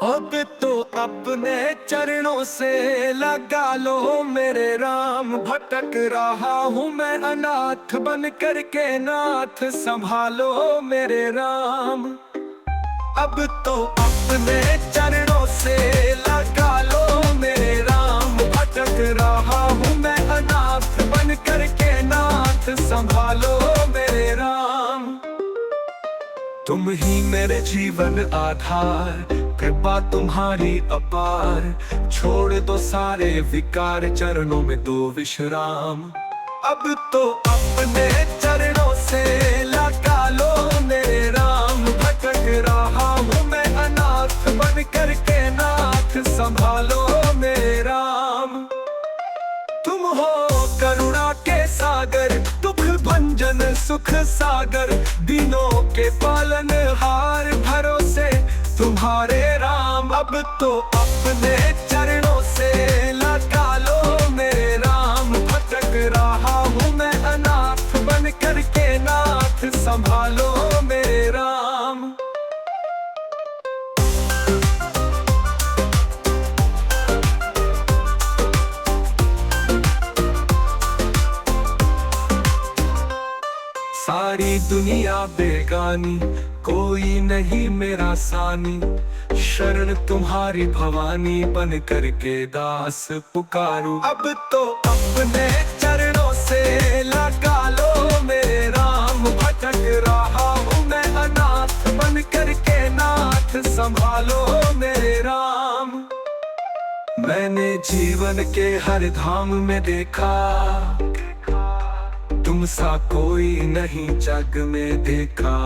अब तो अपने चरणों से लगा लो मेरे राम। भटक रहा हूँ मैं अनाथ बन कर के, नाथ संभालो मेरे राम। अब तो अपने चरणों से लगा लो मेरे राम। भटक रहा हूँ मैं अनाथ बन कर के, नाथ संभालो मेरे राम। तुम ही मेरे जीवन आधार, कृपा तुम्हारी अपार। छोड़ दो सारे विकार, चरणों में दो विश्राम। अब तो अपने चरणों से लगा लो मेरे राम। भटक रहा हूँ मैं अनाथ बन कर के, नाथ संभालो मेरे राम। तुम हो करुणा के सागर, दुख भंजन सुख सागर। दिनों के पालन हार, भरोसे तुम्हारे राम। अब तो अपने चरणों से लगा लो मेरे राम। भटक रहा हूँ मैं अनाथ बन कर के, नाथ संभालो मेरे राम। सारी दुनिया बेगानी, कोई नहीं मेरा सानी। शरण तुम्हारी भवानी, बन करके दास पुकारूं। अब तो अपने चरणों से लगा लो मेरे राम। भटक रहा हूँ मैं अनाथ बन करके, नाथ संभालो मेरे राम। मैंने जीवन के हर धाम में देखा, तुम सा कोई नहीं जग में देखा।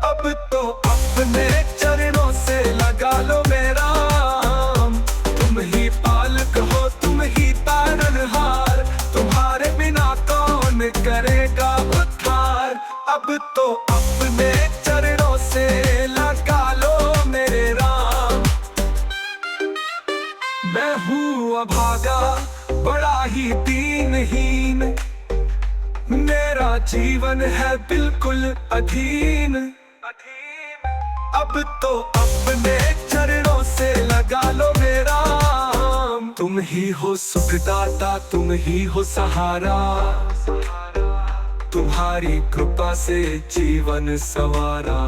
अब तो अपने चरणों से लगा लो मेरा राम। तुम ही पालक हो, तुम ही तारनहार। तुम्हारे बिना कौन करेगा उद्धार। अब तो अपने चरणों से लगा लो मेरे राम। मैं हूँ अभागा, बड़ा ही दीनहीन। मेरा जीवन है बिल्कुल अधीन। अब तो अपने चरणों से लगा लो मेरा राम। तुम ही हो सुखदाता, तुम ही हो सहारा। तुम्हारी कृपा से जीवन सवारा।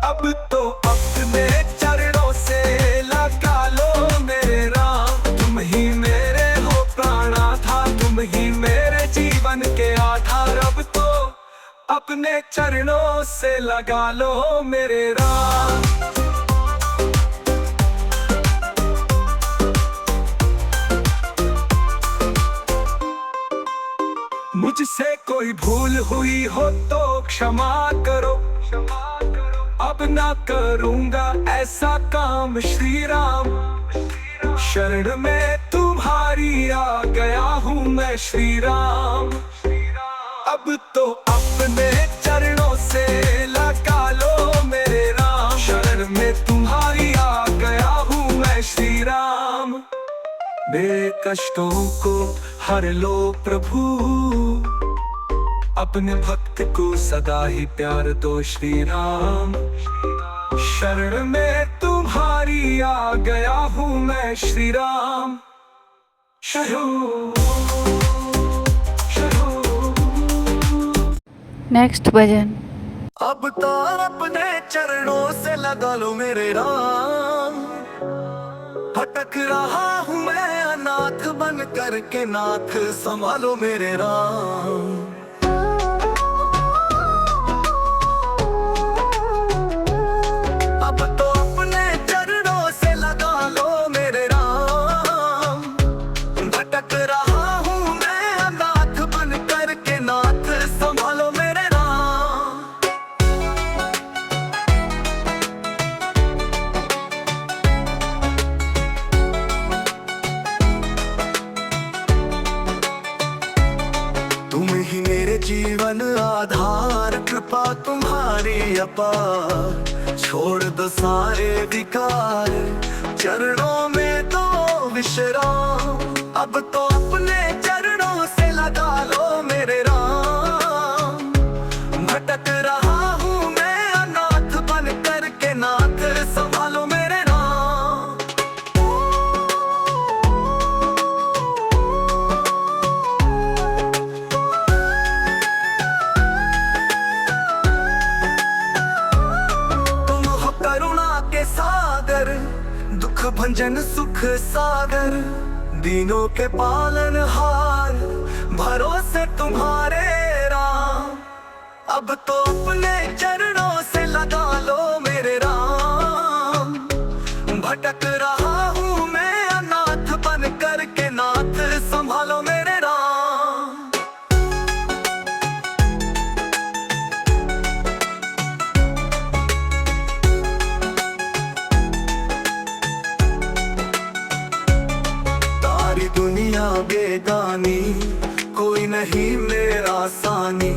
अब तो अपने चरणों से लगा लो मेरे राम। तुम ही मेरे हो प्राणाधार, तुम ही मेरे जीवन के आधार। अब तो अपने चरणों से लगा लो मेरे राम। मुझसे कोई भूल हुई हो तो क्षमा करो। अब ना करूँगा ऐसा काम श्री राम। शरण में तुम्हारी आ गया हूँ मैं श्री राम। अब तो अपने चरणों से लगा लो मेरे राम। शरण में तुम्हारी आ गया हूँ मैं श्री राम। मेरे कष्टों को हर लो प्रभु, अपने भक्त को सदा ही प्यार दो श्री राम। शरण में तुम्हारी आ गया हूँ मैं श्री राम। नेक्स्ट भजन। अब तो अपने चरणों से लगा लो मेरे राम। भटक रहा हूँ मैं अनाथ बन करके, नाथ संभालो मेरे राम। अब तो अपने चरणों से लगा लो मेरे राम। भटक रहा हूँ मैं अनाथ बन करके, नाथ संभालो मेरे राम। तुम ही मेरे जीवन आधार, कृपा तुम्हारी अपार। छोड़ दो सारे विकार, चरणों में दो विश्राम। अब तो अपने चरणों से लगा लो मेरे राम। भटक रहा हूँ मैं अनाथ बन करके, भंजन सुख सागर, दीनों के पालनहार, भरोसे तुम्हारे राम। अब तो अपने चरणों से लगा लो मेरे राम। भटक रहा हूँ मैं अनाथ बन कर के, नाथ संभालो मेरे राम। सारी दुनिया बेगानी, कोई नहीं मेरा सानी।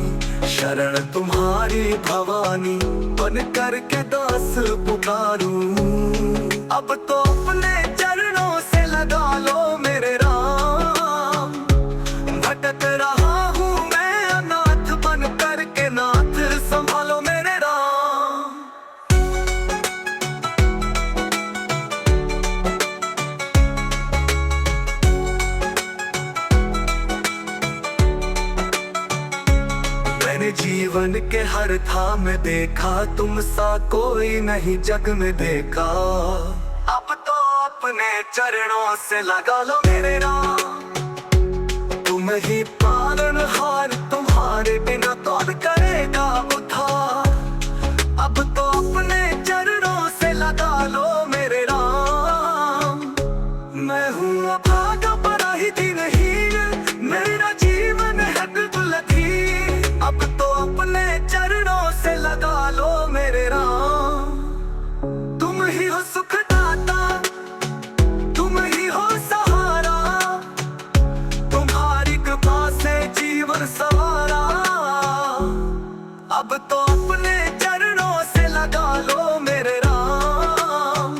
शरण तुम्हारी भवानी, बन कर के दास पुकारूं। अब तो अपने चरणों से लगा लो मेरे राम। भटक रहा हूँ मैं अनाथ बन कर के, नाथ संभालो मेरे राम। मैंने जीवन के हर धाम में देखा, तुम सा कोई नहीं जग में देखा। अब तो अपने चरणों से लगा लो मेरे राम। तुम ही पालनहार, तुम्हारे बिना कौन करेगा उद्धार। अब तो अपने चरणों से लगा लो मेरे राम। मैं हूँ अभागा बड़ा ही दिनहीन, मेरा जीवन है बिल्कुल अधीन। अब तो अपने चरणों से लगा लो मेरे राम। तुम ही हो सुखदाता, तुम ही हो सहारा, तुम्हारी कृपा से जीवन सवारा। अब तो अपने चरणों से लगा लो मेरे राम।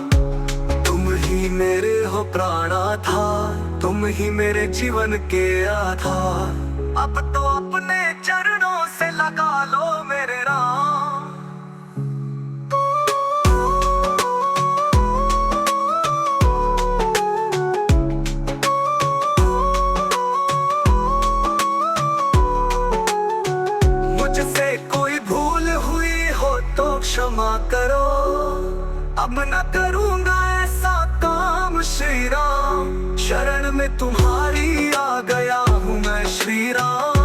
तुम ही मेरे हो प्राणाधार, तुम ही मेरे जीवन के आधार। अब तो अपने चरणों से लगा लो मेरे राम। मुझसे कोई भूल हुई हो तो क्षमा करो, अब न करूँगा ऐसा काम श्री राम। शरण में तुम्हारी आ गया हूँ मैं श्री राम।